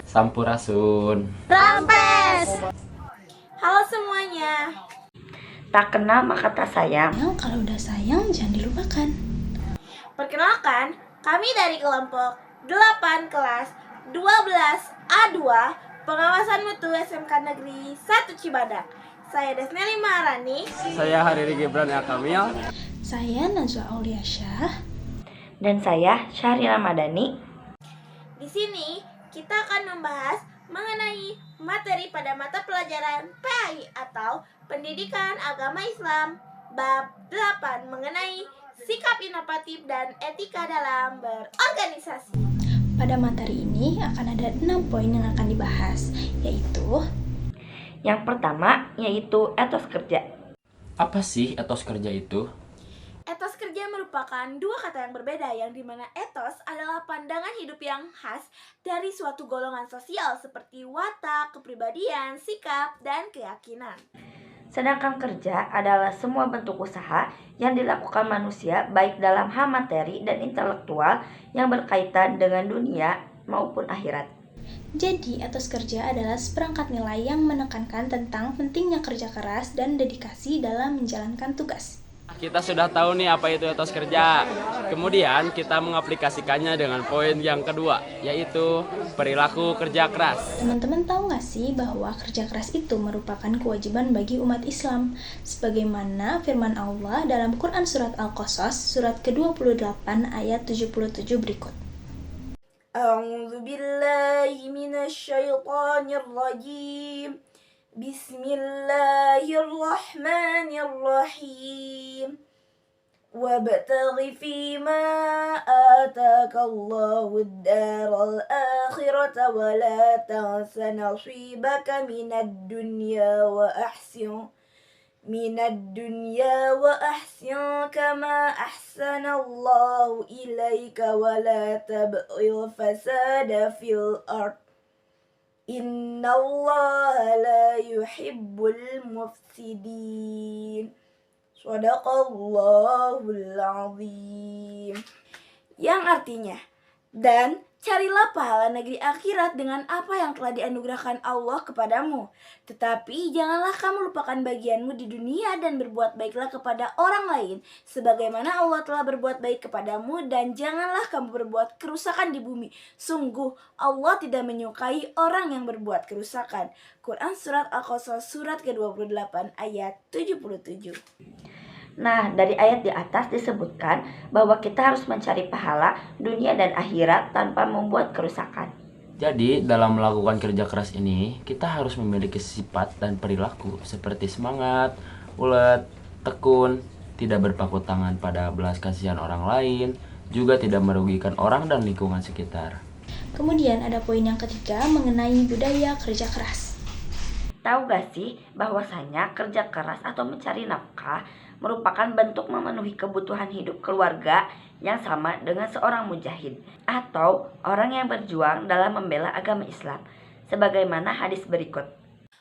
Sampurasun. Rampes. Halo semuanya. Tak kenal maka tak sayang. Kalau udah sayang jangan dilupakan. Perkenalkan, kami dari kelompok 8 kelas 12A2 Pengawasan Mutu SMK Negeri 1 Cibadak. Saya Desneli Maharani. Saya Hariri Gibran Kamil. Saya Najwa Auliasyah. Dan saya Syahrila Madani. Di sini kita akan membahas mengenai materi pada mata pelajaran PAI atau Pendidikan Agama Islam bab 8 mengenai sikap inovatif dan etika dalam berorganisasi. Pada materi ini akan ada 6 poin yang akan dibahas, yaitu Yang pertama yaitu etos kerja. Apa sih etos kerja itu? Etos kerja merupakan dua kata yang berbeda, yang dimana etos adalah pandangan hidup yang khas dari suatu golongan sosial seperti watak, kepribadian, sikap, dan keyakinan. Sedangkan kerja adalah semua bentuk usaha yang dilakukan manusia baik dalam hal materi dan intelektual yang berkaitan dengan dunia maupun akhirat. Jadi, etos kerja adalah seperangkat nilai yang menekankan tentang pentingnya kerja keras dan dedikasi dalam menjalankan tugas. Kita sudah tahu nih apa itu etos kerja. Kemudian kita mengaplikasikannya dengan poin yang kedua, yaitu perilaku kerja keras. Teman-teman tahu nggak sih bahwa kerja keras itu merupakan kewajiban bagi umat Islam? Sebagaimana firman Allah dalam Quran Surat Al-Qasas, surat ke-28 ayat 77 berikut. A'udzu billahi minasyaitonir rajim. Bismillahirrahmanirrahim. Wabtaghi fima atakallahu ad-daral akhirata wa la tansa nasibaka minad dunya wa ahsin kama ahsanallahu ilaika wa la tabghil fasada fil ard. Innallaha la yuhibbul mufsidin. Shadaqallahul azim. Yang artinya, dan carilah pahala negeri akhirat dengan apa yang telah dianugerahkan Allah kepadamu. Tetapi janganlah kamu lupakan bagianmu di dunia dan berbuat baiklah kepada orang lain, sebagaimana Allah telah berbuat baik kepadamu, dan janganlah kamu berbuat kerusakan di bumi. Sungguh Allah tidak menyukai orang yang berbuat kerusakan. Quran Surat Al-Qasas surat ke-28 ayat 77. Nah, dari ayat di atas disebutkan bahwa kita harus mencari pahala dunia dan akhirat tanpa membuat kerusakan. Jadi, dalam melakukan kerja keras ini, kita harus memiliki sifat dan perilaku seperti semangat, ulet, tekun, tidak berpangku tangan pada belas kasihan orang lain, juga tidak merugikan orang dan lingkungan sekitar. Kemudian ada poin yang ketiga mengenai budaya kerja keras. Tahu gak sih bahwasanya kerja keras atau mencari nafkah merupakan bentuk memenuhi kebutuhan hidup keluarga yang sama dengan seorang mujahid atau orang yang berjuang dalam membela agama Islam. Sebagaimana hadis berikut.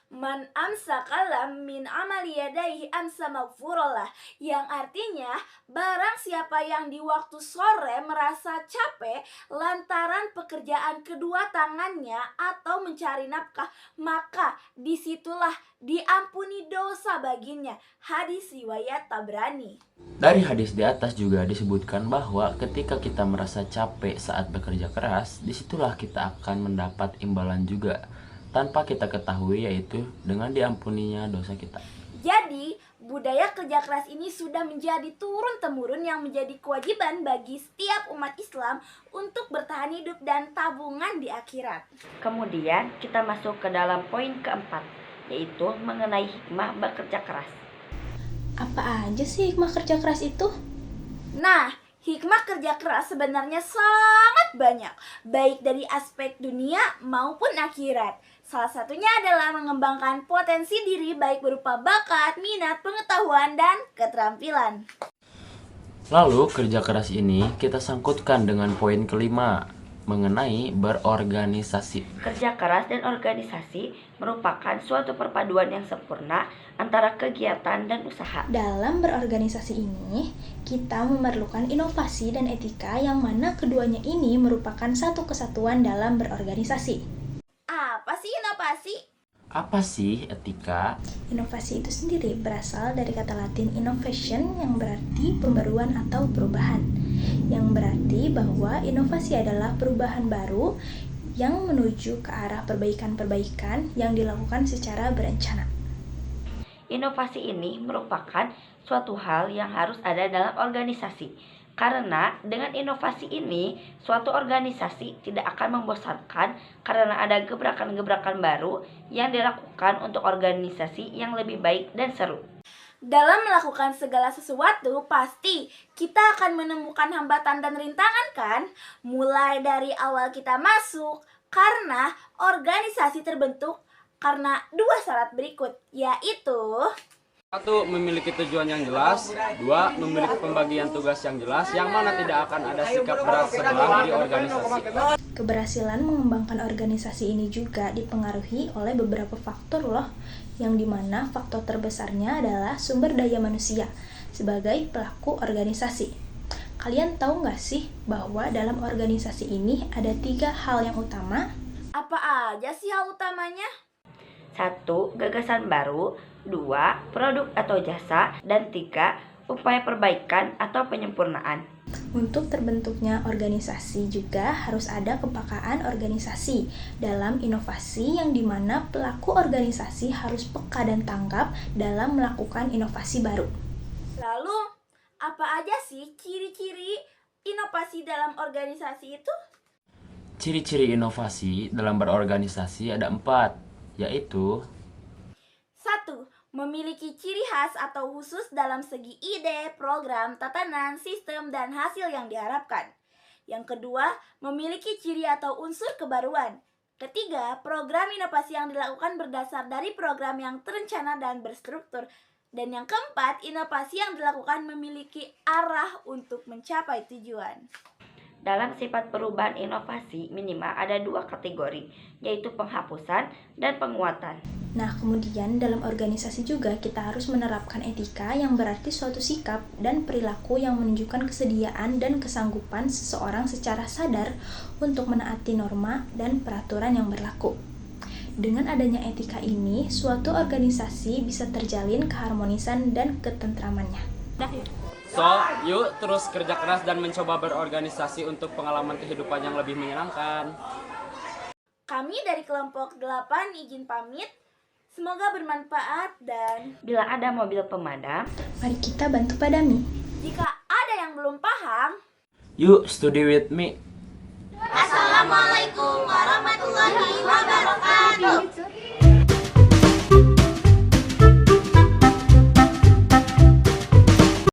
Man amsa kalam min amali yadaihi amsa maghfurallah, yang artinya barang siapa yang di waktu sore merasa capek lantaran pekerjaan kedua tangannya atau mencari nafkah, maka disitulah diampuni dosa baginya. Hadis riwayat Tabrani. Dari hadis di atas juga disebutkan bahwa ketika kita merasa capek saat bekerja keras, disitulah kita akan mendapat imbalan juga tanpa kita ketahui, yaitu dengan diampuninya dosa kita. Jadi, budaya kerja keras ini sudah menjadi turun-temurun yang menjadi kewajiban bagi setiap umat Islam untuk bertahan hidup dan tabungan di akhirat. Kemudian kita masuk ke dalam poin keempat, yaitu mengenai hikmah bekerja keras. Apa aja sih hikmah kerja keras itu? Nah, hikmah kerja keras sebenarnya sangat banyak, baik dari aspek dunia maupun akhirat. Salah satunya adalah mengembangkan potensi diri baik berupa bakat, minat, pengetahuan, dan keterampilan. Lalu kerja keras ini kita sangkutkan dengan poin kelima, mengenai berorganisasi. Kerja keras dan organisasi merupakan suatu perpaduan yang sempurna antara kegiatan dan usaha. Dalam berorganisasi ini, kita memerlukan inovasi dan etika yang mana keduanya ini merupakan satu kesatuan dalam berorganisasi. Apa sih inovasi? Apa sih etika? Inovasi itu sendiri berasal dari kata Latin innovation yang berarti pembaruan atau perubahan. Yang berarti bahwa inovasi adalah perubahan baru yang menuju ke arah perbaikan-perbaikan yang dilakukan secara berencana. Inovasi ini merupakan suatu hal yang harus ada dalam organisasi. Karena dengan inovasi ini, suatu organisasi tidak akan membosankan karena ada gebrakan-gebrakan baru yang dilakukan untuk organisasi yang lebih baik dan seru. Dalam melakukan segala sesuatu, pasti kita akan menemukan hambatan dan rintangan kan? Mulai dari awal kita masuk, karena organisasi terbentuk karena dua syarat berikut, yaitu 1. Memiliki tujuan yang jelas. 2. Memiliki pembagian tugas yang jelas, yang mana tidak akan ada sikap berat sebelah di organisasi. Keberhasilan mengembangkan organisasi ini juga dipengaruhi oleh beberapa faktor loh, yang dimana faktor terbesarnya adalah sumber daya manusia sebagai pelaku organisasi. Kalian tahu nggak sih bahwa dalam organisasi ini ada 3 hal yang utama? apa aja sih hal utamanya? 1. Gagasan baru. 2. Produk atau jasa. Dan 3. Upaya perbaikan atau penyempurnaan. Untuk terbentuknya organisasi juga harus ada kepekaan organisasi dalam inovasi yang dimana pelaku organisasi harus peka dan tanggap dalam melakukan inovasi baru. Lalu, apa aja sih ciri-ciri inovasi dalam organisasi itu? Ciri-ciri inovasi dalam berorganisasi ada 4, yaitu 1. Memiliki ciri khas atau khusus dalam segi ide, program, tatanan, sistem, dan hasil yang diharapkan. Yang kedua, memiliki ciri atau unsur kebaruan. Ketiga, program inovasi yang dilakukan berdasar dari program yang terencana dan berstruktur. Dan yang keempat, inovasi yang dilakukan memiliki arah untuk mencapai tujuan. Dalam sifat perubahan inovasi minimal ada 2 kategori, yaitu penghapusan dan penguatan. Nah, kemudian dalam organisasi juga kita harus menerapkan etika yang berarti suatu sikap dan perilaku yang menunjukkan kesediaan dan kesanggupan seseorang secara sadar untuk menaati norma dan peraturan yang berlaku. Dengan adanya etika ini, suatu organisasi bisa terjalin keharmonisan dan ketentramannya. So, yuk terus kerja keras dan mencoba berorganisasi untuk pengalaman kehidupan yang lebih menyenangkan. Kami dari kelompok 8 izin pamit. Semoga bermanfaat dan Bila ada mobil pemadam, Mari kita bantu padami. jika ada yang belum paham, yuk study with me. Assalamualaikum